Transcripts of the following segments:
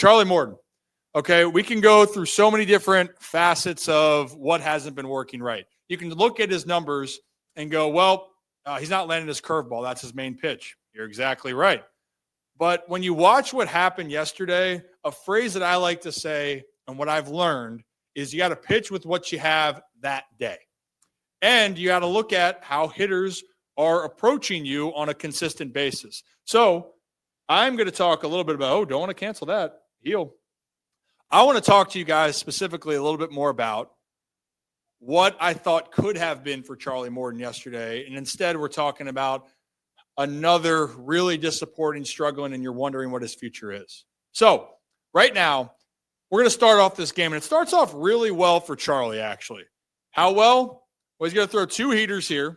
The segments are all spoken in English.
Charlie Morton. Okay, we can go through so many different facets of what hasn't been working right. You can look at his numbers and go, well, he's not landing his curveball. That's his main pitch. You're exactly right. But when you watch what happened yesterday, a phrase that I like to say and what I've learned is you got to pitch with what you have that day. And you got to look at how hitters are approaching you on a consistent basis. So I'm going to talk a little bit about, don't want to cancel that. Heal. I want to talk to you guys specifically a little bit more about what I thought could have been for Charlie Morton yesterday. And instead, we're talking about another really disappointing, struggling, and you're wondering what his future is. So right now, we're going to start off this game. And it starts off really well for Charlie, actually. How well? Well, he's going to throw 2 heaters here.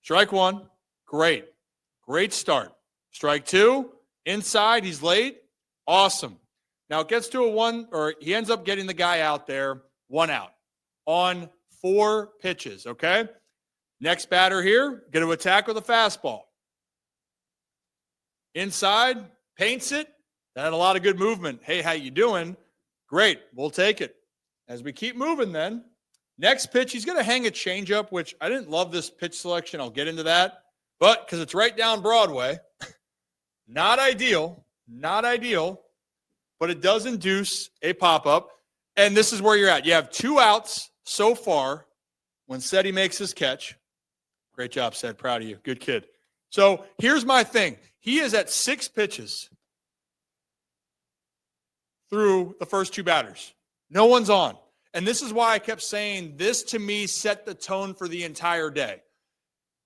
Strike 1. Great. Great start. Strike 2. Inside. He's late. Awesome. Now it gets to a 1, or he ends up getting the guy out there, 1 out on 4 pitches, okay? Next batter here, going to attack with a fastball. Inside, paints it. That had a lot of good movement. Hey, how you doing? Great, we'll take it. As we keep moving then, next pitch, he's going to hang a changeup, which I didn't love this pitch selection. I'll get into that. But because it's right down Broadway, not ideal, but it does induce a pop-up. And this is where you're at. You have 2 outs so far when Seti makes his catch. Great job, Sed. Proud of you. Good kid. So here's my thing. He is at 6 pitches through the first 2 batters. No one's on. And this is why I kept saying this to me set the tone for the entire day.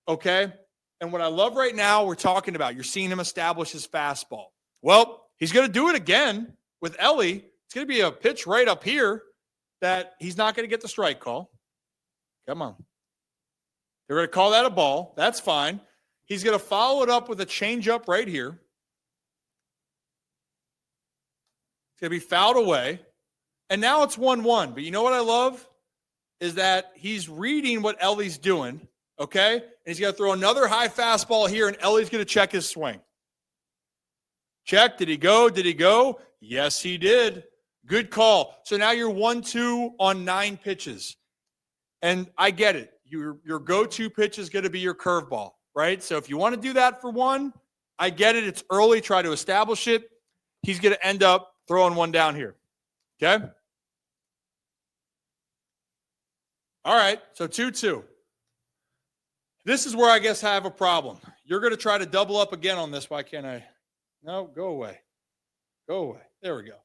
Okay? And what I love right now, we're talking about, you're seeing him establish his fastball. Well, he's going to do it again with Ellie. It's going to be a pitch right up here that he's not going to get the strike call. Come on. They're going to call that a ball. That's fine. He's going to follow it up with a changeup right here. It's going to be fouled away. And now it's 1-1. But you know what I love? Is that he's reading what Ellie's doing, okay? And he's going to throw another high fastball here, and Ellie's going to check his swing. Check. Did he go? Did he go? Yes, he did. Good call. So now you're 1-2 on 9 pitches. And I get it. Your go-to pitch is going to be your curveball, right? So if you want to do that for 1, I get it. It's early. Try to establish it. He's going to end up throwing 1 down here. Okay? All right. So 2-2. This is where I guess I have a problem. You're going to try to double up again on this. Why can't I? No, go away. Go away. There we go.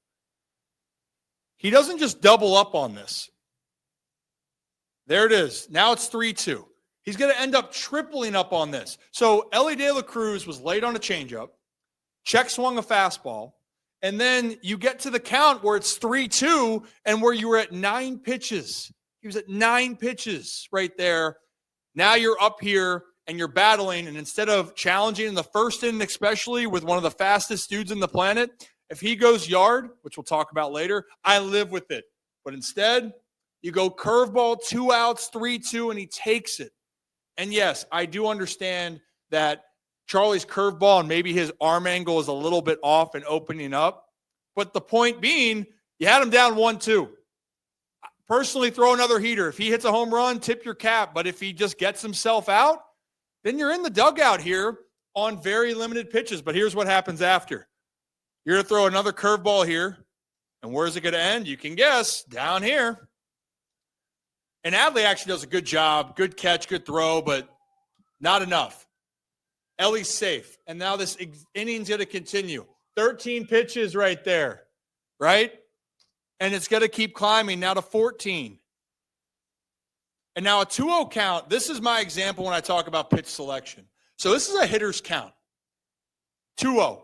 He doesn't just double up on this. There it is. Now it's 3-2. He's going to end up tripling up on this. So Elly De La Cruz was late on a changeup, check swung a fastball, and then you get to the count where it's 3-2 and where you were at 9 pitches. He was at 9 pitches right there. Now you're up here and you're battling, and instead of challenging in the first inning, especially with one of the fastest dudes in the planet, if he goes yard, which we'll talk about later, I live with it. But instead, you go curveball, 2 outs, 3-2, and he takes it. And yes, I do understand that Charlie's curveball and maybe his arm angle is a little bit off and opening up. But the point being, you had him down 1-2. Personally, throw another heater. If he hits a home run, tip your cap. But if he just gets himself out, then you're in the dugout here on very limited pitches. But here's what happens after. You're going to throw another curveball here. And where's it going to end? You can guess. Down here. And Adley actually does a good job. Good catch, good throw, but not enough. Ellie's safe. And now this inning's going to continue. 13 pitches right there, right? And it's going to keep climbing now to 14. And now a 2-0 count. This is my example when I talk about pitch selection. So this is a hitter's count. 2-0.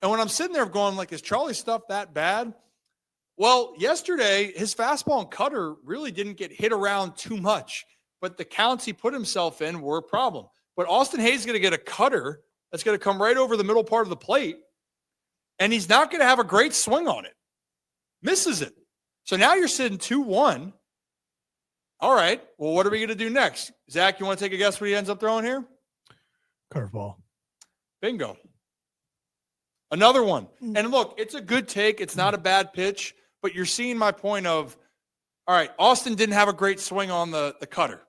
And when I'm sitting there going, like, is Charlie's stuff that bad? Well, yesterday, his fastball and cutter really didn't get hit around too much. But the counts he put himself in were a problem. But Austin Hayes is going to get a cutter that's going to come right over the middle part of the plate. And he's not going to have a great swing on it. Misses it. So now you're sitting 2-1. All right. Well, what are we going to do next? Zach, you want to take a guess what he ends up throwing here? Curveball. Bingo. Another one. And look, it's a good take. It's not a bad pitch, but you're seeing my point of, all right, Austin didn't have a great swing on the cutter.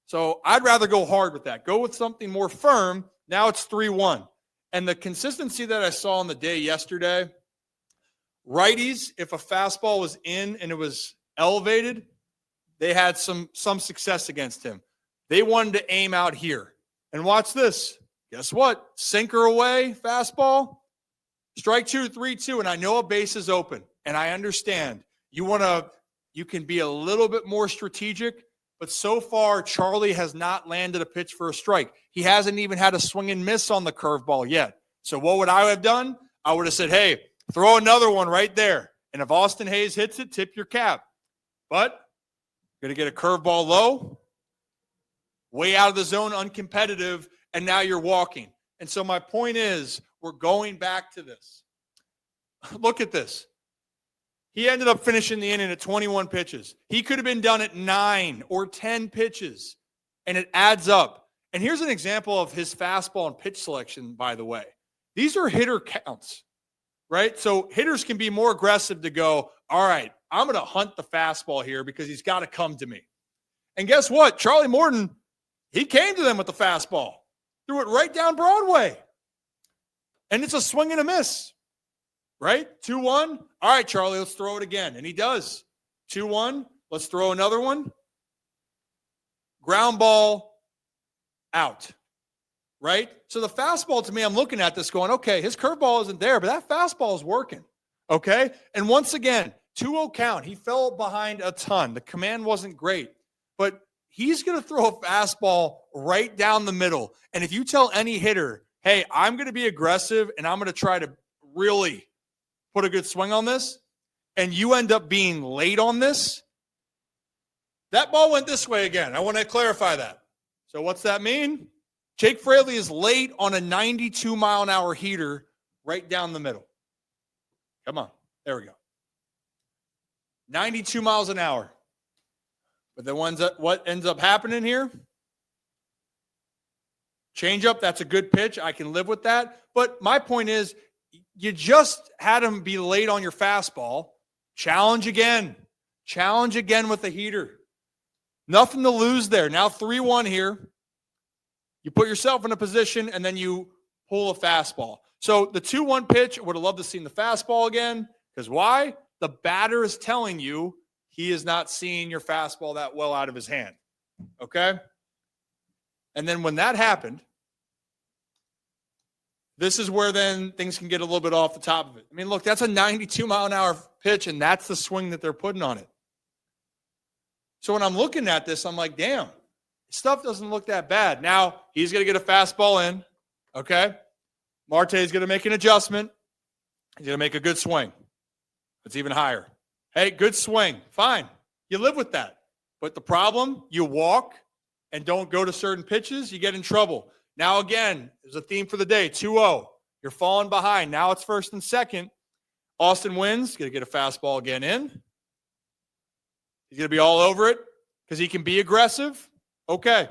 So I'd rather go hard with that. Go with something more firm. Now it's 3-1. And the consistency that I saw on the day yesterday, righties, if a fastball was in and it was elevated, they had some success against him. They wanted to aim out here. And watch this. Guess what? Sinker away, fastball. Strike 2, 3-2, and I know a base is open, and I understand. You can be a little bit more strategic, but so far, Charlie has not landed a pitch for a strike. He hasn't even had a swing and miss on the curveball yet. So what would I have done? I would have said, hey, throw another one right there. And if Austin Hayes hits it, tip your cap. But you're going to get a curveball low, way out of the zone, uncompetitive, and now you're walking. And so my point is, we're going back to this. Look at this. He ended up finishing the inning at 21 pitches. He could have been done at 9 or 10 pitches, and it adds up. And here's an example of his fastball and pitch selection, by the way. These are hitter counts, right? So hitters can be more aggressive to go, all right, I'm going to hunt the fastball here because he's got to come to me. And guess what? Charlie Morton, he came to them with the fastball, threw it right down Broadway. And it's a swing and a miss, right? 2-1. All right, Charlie, let's throw it again. And he does. 2-1. Let's throw another one. Ground ball out, right? So the fastball, to me, I'm looking at this going, okay, his curveball isn't there, but that fastball is working, okay? And once again, 2-0 count. He fell behind a ton. The command wasn't great, but he's going to throw a fastball right down the middle. And if you tell any hitter, hey, I'm going to be aggressive and I'm going to try to really put a good swing on this, and you end up being late on this, that ball went this way again. I want to clarify that. So what's that mean? Jake Fraley is late on a 92-mile-an-hour heater right down the middle. Come on. There we go. 92 miles an hour. But then what ends up happening here? Change up, that's a good pitch. I can live with that. But my point is, you just had him be late on your fastball. Challenge again. Challenge again with the heater. Nothing to lose there. Now 3-1 here. You put yourself in a position, and then you pull a fastball. So the 2-1 pitch, I would have loved to see the fastball again. Because why? The batter is telling you he is not seeing your fastball that well out of his hand. Okay? And then when that happened, this is where then things can get a little bit off the top of it. I mean, look, that's a 92-mile-an-hour pitch, and that's the swing that they're putting on it. So when I'm looking at this, I'm like, damn, stuff doesn't look that bad. Now, he's going to get a fastball in, okay? Marte is going to make an adjustment. He's going to make a good swing. It's even higher. Hey, good swing. Fine. You live with that. But the problem, you walk and don't go to certain pitches, you get in trouble. Now, again, there's a theme for the day, 2-0. You're falling behind. Now it's first and second. Austin wins. Going to get a fastball again in. He's going to be all over it because he can be aggressive. Okay.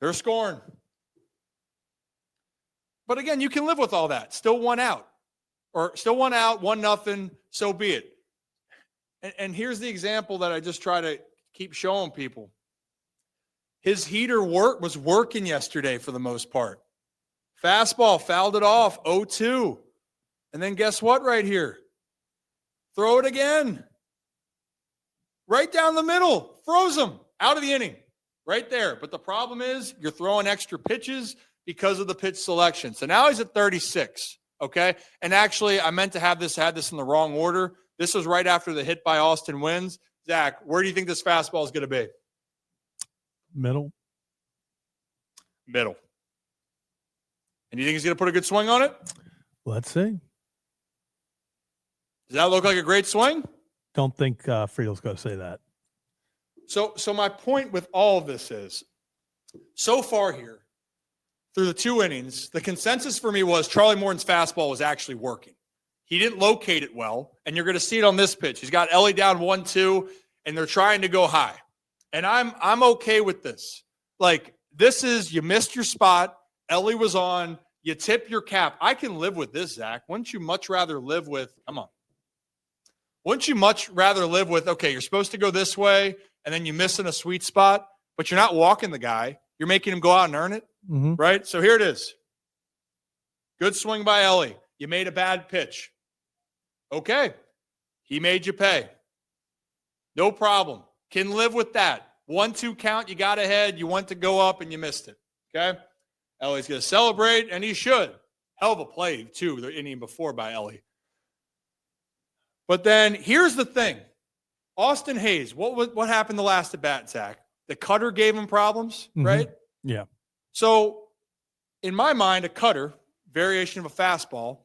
They're scoring. But again, you can live with all that. Still 1 out. Or still 1 out, 1-0, so be it. And here's the example that I just try to keep showing people. His heater was working yesterday for the most part. Fastball, fouled it off, 0-2. And then guess what right here? Throw it again. Right down the middle. Froze him. Out of the inning. Right there. But the problem is you're throwing extra pitches because of the pitch selection. So now he's at 36. Okay? And actually, I meant to had this in the wrong order. This was right after the hit by Austin Wins. Zach, where do you think this fastball is going to be? Middle. And you think he's going to put a good swing on it? Let's see. Does that look like a great swing? Don't think Friedel's going to say that. So my point with all of this is, so far here, through the 2 innings, the consensus for me was Charlie Morton's fastball was actually working. He didn't locate it well, and you're going to see it on this pitch. He's got Ellie down 1-2, and they're trying to go high. And I'm okay with this. Like, this is, you missed your spot. Ellie was on. you tip your cap. I can live with this, Zach. Wouldn't you much rather live with, come on. Wouldn't you much rather live with, okay, you're supposed to go this way, and then you miss in a sweet spot, but you're not walking the guy. You're making him go out and earn it, right? So here it is. Good swing by Ellie. You made a bad pitch. Okay. He made you pay. No problem. Can live with that. 1-2 count, you got ahead, you went to go up, and you missed it. Okay? Ellie's going to celebrate, and he should. Hell of a play, too, the inning before by Ellie. But then here's the thing. Austin Hayes, what happened the last at bat, Zach? The cutter gave him problems, right? Yeah. So in my mind, a cutter, variation of a fastball,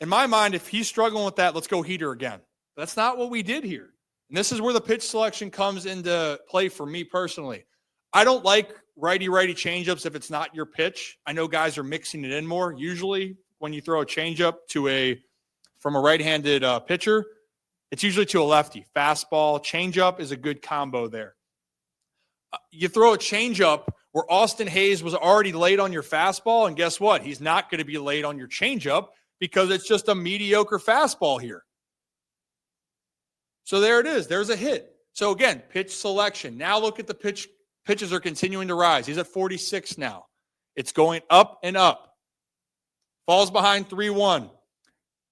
in my mind, if he's struggling with that, let's go heater again. That's not what we did here. And this is where the pitch selection comes into play for me personally. I don't like righty-righty changeups if it's not your pitch. I know guys are mixing it in more. Usually when you throw a changeup from a right-handed pitcher, it's usually to a lefty. Fastball, changeup is a good combo there. You throw a changeup where Austin Hayes was already late on your fastball, and guess what? He's not going to be late on your changeup because it's just a mediocre fastball here. So there it is. There's a hit. So again, pitch selection. Now look at the pitch. Pitches are continuing to rise. He's at 46 now. It's going up and up. Falls behind 3-1.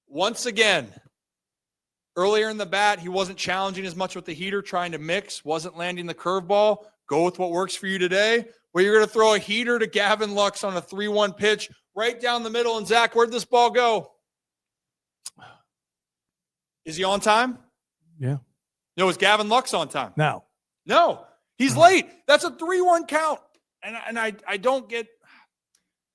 Once again, earlier in the bat, he wasn't challenging as much with the heater, trying to mix, wasn't landing the curveball. Go with what works for you today. Where you're going to throw a heater to Gavin Lux on a 3-1 pitch right down the middle. And Zach, where'd this ball go? Is he on time? Yeah. No, is Gavin Lux on time? No, he's late. That's a 3-1 count. And I don't get,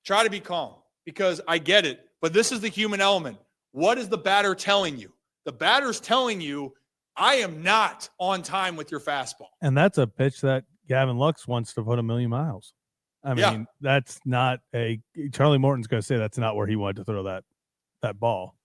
try to be calm because I get it, but this is the human element. What is the batter telling you? The batter's telling you, I am not on time with your fastball. And that's a pitch that Gavin Lux wants to put a million miles. I mean, that's not Charlie Morton's going to say that's not where he wanted to throw that ball.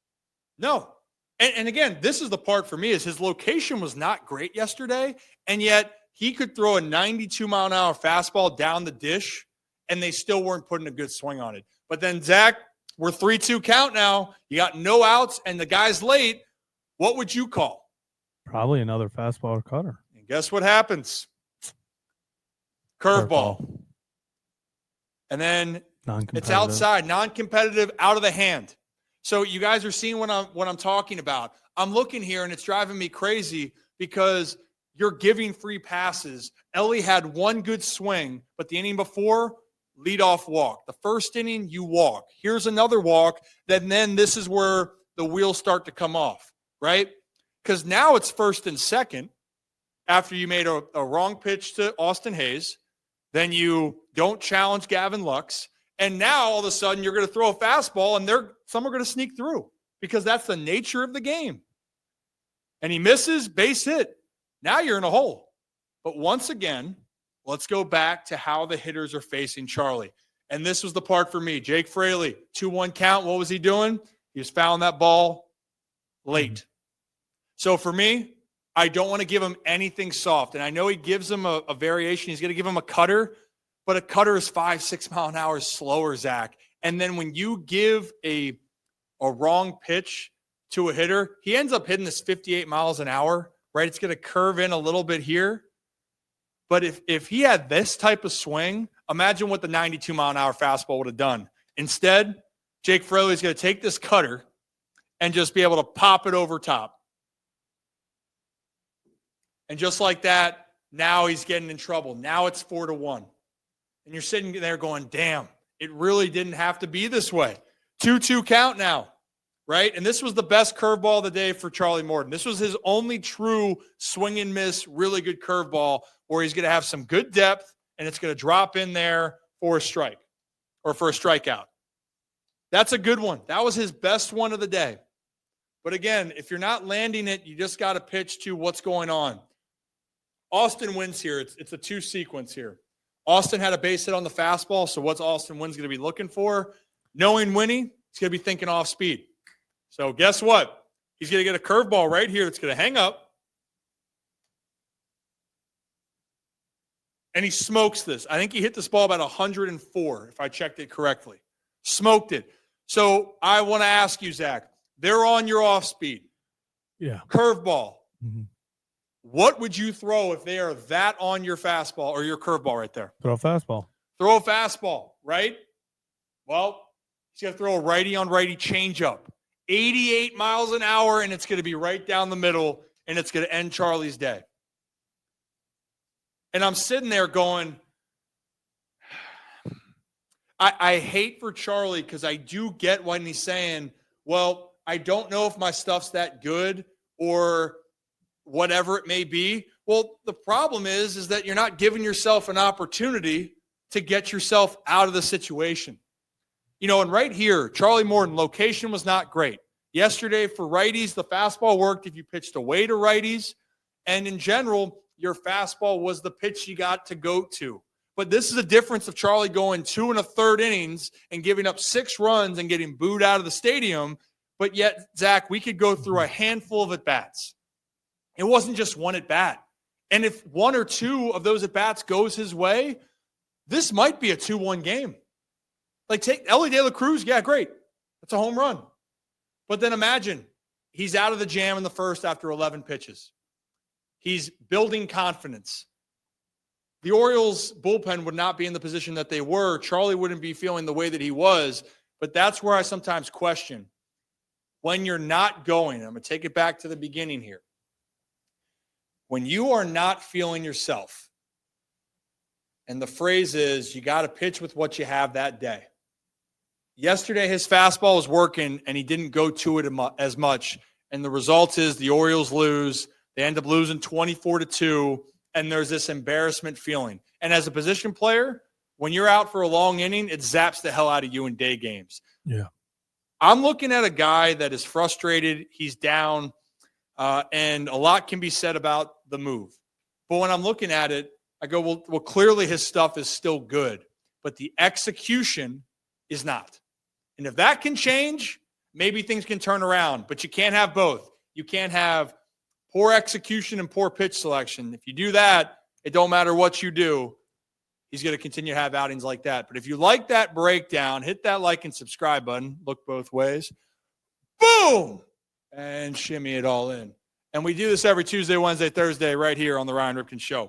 No. And again, this is the part for me is his location was not great yesterday, and yet he could throw a 92-mile-an-hour fastball down the dish, and they still weren't putting a good swing on it. But then, Zach, we're 3-2 count now. You got no outs, and the guy's late. What would you call? Probably another fastball or cutter. And guess what happens? Curveball. And then it's outside, non-competitive, out of the hand. So you guys are seeing what I'm talking about. I'm looking here, and it's driving me crazy because you're giving free passes. Ellie had one good swing, but the inning before, leadoff walk. The first inning, you walk. Here's another walk. Then this is where the wheels start to come off, right? Because now it's first and second after you made a wrong pitch to Austin Hayes. Then you don't challenge Gavin Lux. And now all of a sudden you're going to throw a fastball and some are going to sneak through because that's the nature of the game. And he misses, base hit. Now you're in a hole. But once again, let's go back to how the hitters are facing Charlie. And this was the part for me. Jake Fraley, 2-1 count. What was he doing? He was fouling that ball late. So for me, I don't want to give him anything soft. And I know he gives him a variation. He's going to give him a cutter. But a cutter is 5-6 mile an hour slower, Zach. And then when you give a wrong pitch to a hitter, he ends up hitting this 58 miles an hour, right? It's going to curve in a little bit here. But if he had this type of swing, imagine what the 92 mile an hour fastball would have done. Instead, Jake Fraley is going to take this cutter and just be able to pop it over top. And just like that, now he's getting in trouble. Now it's 4-1. And you're sitting there going, damn, it really didn't have to be this way. 2-2 count now, right? And this was the best curveball of the day for Charlie Morton. This was his only true swing and miss, really good curveball where he's going to have some good depth and it's going to drop in there for a strike or for a strikeout. That's a good one. That was his best one of the day. But again, if you're not landing it, you just got to pitch to what's going on. Austin wins here. It's a 2 sequence here. Austin had a base hit on the fastball, so what's Austin Wynn's going to be looking for? Knowing Winnie, he's going to be thinking off speed. So guess what? He's going to get a curveball right here that's going to hang up. And he smokes this. I think he hit this ball about 104, if I checked it correctly. Smoked it. So I want to ask you, Zach, they're on your off speed. Yeah. Curveball. Mm-hmm. What would you throw if they are that on your fastball or your curveball right there? Throw a fastball. Throw a fastball, right? Well, he's going to throw a righty on righty changeup. 88 miles an hour, and it's going to be right down the middle, and it's going to end Charlie's day. And I'm sitting there going, I hate for Charlie because I do get when he's saying, well, I don't know if my stuff's that good or whatever it may be. Well, the problem is that you're not giving yourself an opportunity to get yourself out of the situation. You know, and right here, Charlie Morton, location was not great. Yesterday for righties, the fastball worked if you pitched away to righties. And in general, your fastball was the pitch you got to go to. But this is a difference of Charlie going 2 1/3 innings and giving up 6 runs and getting booed out of the stadium. But yet, Zach, we could go through a handful of at-bats. It wasn't just one at-bat. And if 1 or 2 of those at-bats goes his way, this might be a 2-1 game. Like, take Elly De La Cruz. Yeah, great. That's a home run. But then imagine he's out of the jam in the first after 11 pitches. He's building confidence. The Orioles bullpen would not be in the position that they were. Charlie wouldn't be feeling the way that he was. But that's where I sometimes question when you're not going. I'm going to take it back to the beginning here. When you are not feeling yourself, and the phrase is you got to pitch with what you have that day. Yesterday, his fastball was working, and he didn't go to it as much. And the result is the Orioles lose. They end up losing 24-2, and there's this embarrassment feeling. And as a position player, when you're out for a long inning, it zaps the hell out of you in day games. Yeah. I'm looking at a guy that is frustrated. He's down, and a lot can be said about the move. But when I'm looking at it, I go, well, clearly his stuff is still good, but the execution is not. And if that can change, maybe things can turn around, but you can't have both. You can't have poor execution and poor pitch selection. If you do that, it don't matter what you do. He's going to continue to have outings like that. But if you like that breakdown, hit that like and subscribe button. Look both ways. Boom! And shimmy it all in. And we do this every Tuesday, Wednesday, Thursday right here on the Ryan Ripken Show.